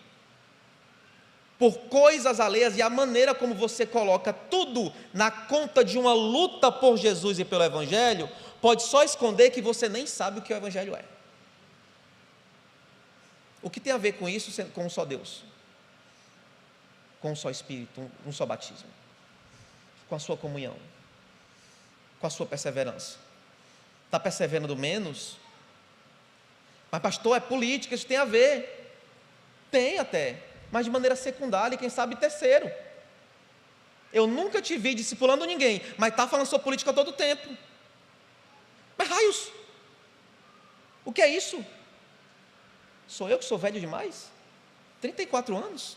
por coisas alheias e a maneira como você coloca tudo na conta de uma luta por Jesus e pelo Evangelho, pode só esconder que você nem sabe o que o Evangelho é. O que tem a ver com isso, com um só Deus? Com um só Espírito, um só batismo? Com a sua comunhão? Com a sua perseverança? Está perseverando menos? Mas pastor, é política, isso tem a ver. Tem até, mas de maneira secundária e quem sabe terceiro. Eu nunca te vi discipulando ninguém, mas está falando sobre política todo o tempo. Mas raios, o que é isso? Sou eu que sou velho demais? 34 anos?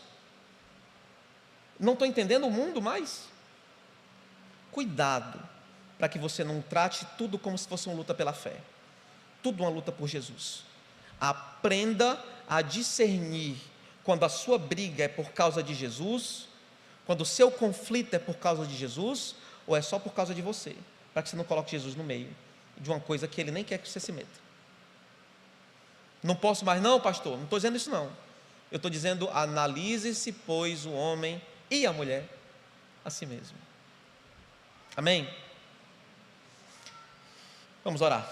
Não estou entendendo o mundo mais? Cuidado, para que você não trate tudo como se fosse uma luta pela fé. Tudo uma luta por Jesus. Aprenda a discernir quando a sua briga é por causa de Jesus, quando o seu conflito é por causa de Jesus, ou é só por causa de você, para que você não coloque Jesus no meio de uma coisa que Ele nem quer que você se meta. Não posso mais não, pastor, não estou dizendo isso não. Eu estou dizendo, analise-se, pois, o homem e a mulher a si mesmo. Amém? Vamos orar.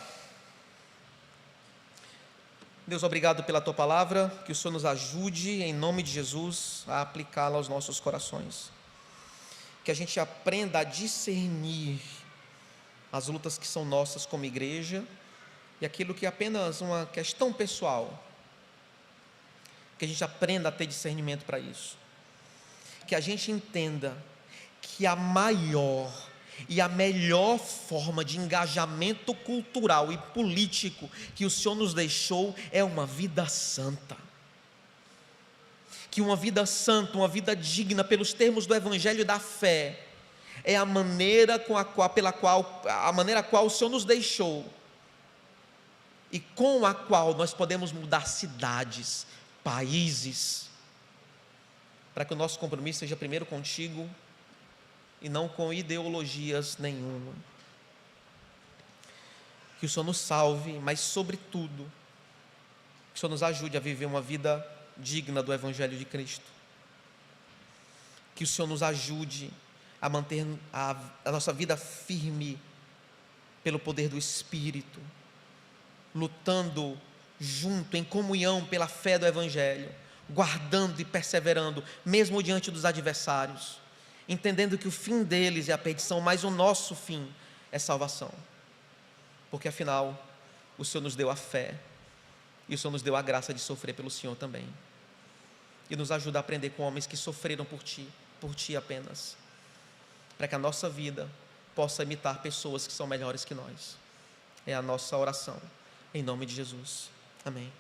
Deus, obrigado pela Tua palavra, que o Senhor nos ajude, em nome de Jesus, a aplicá-la aos nossos corações. Que a gente aprenda a discernir as lutas que são nossas como igreja, e aquilo que é apenas uma questão pessoal, que a gente aprenda a ter discernimento para isso, que a gente entenda que a maior e a melhor forma de engajamento cultural e político que o Senhor nos deixou é uma vida santa, que uma vida santa, uma vida digna pelos termos do Evangelho e da fé, é a maneira a qual o Senhor nos deixou, e com a qual nós podemos mudar cidades, países, para que o nosso compromisso seja primeiro contigo e não com ideologias nenhuma. Que o Senhor nos salve, mas sobretudo, que o Senhor nos ajude a viver uma vida digna do Evangelho de Cristo. Que o Senhor nos ajude a manter a nossa vida firme pelo poder do Espírito, lutando junto, em comunhão pela fé do Evangelho, guardando e perseverando, mesmo diante dos adversários, entendendo que o fim deles é a perdição, mas o nosso fim é salvação, porque afinal, o Senhor nos deu a fé, e o Senhor nos deu a graça de sofrer pelo Senhor também, e nos ajuda a aprender com homens que sofreram por Ti apenas, para que a nossa vida possa imitar pessoas que são melhores que nós. É a nossa oração, em nome de Jesus, amém.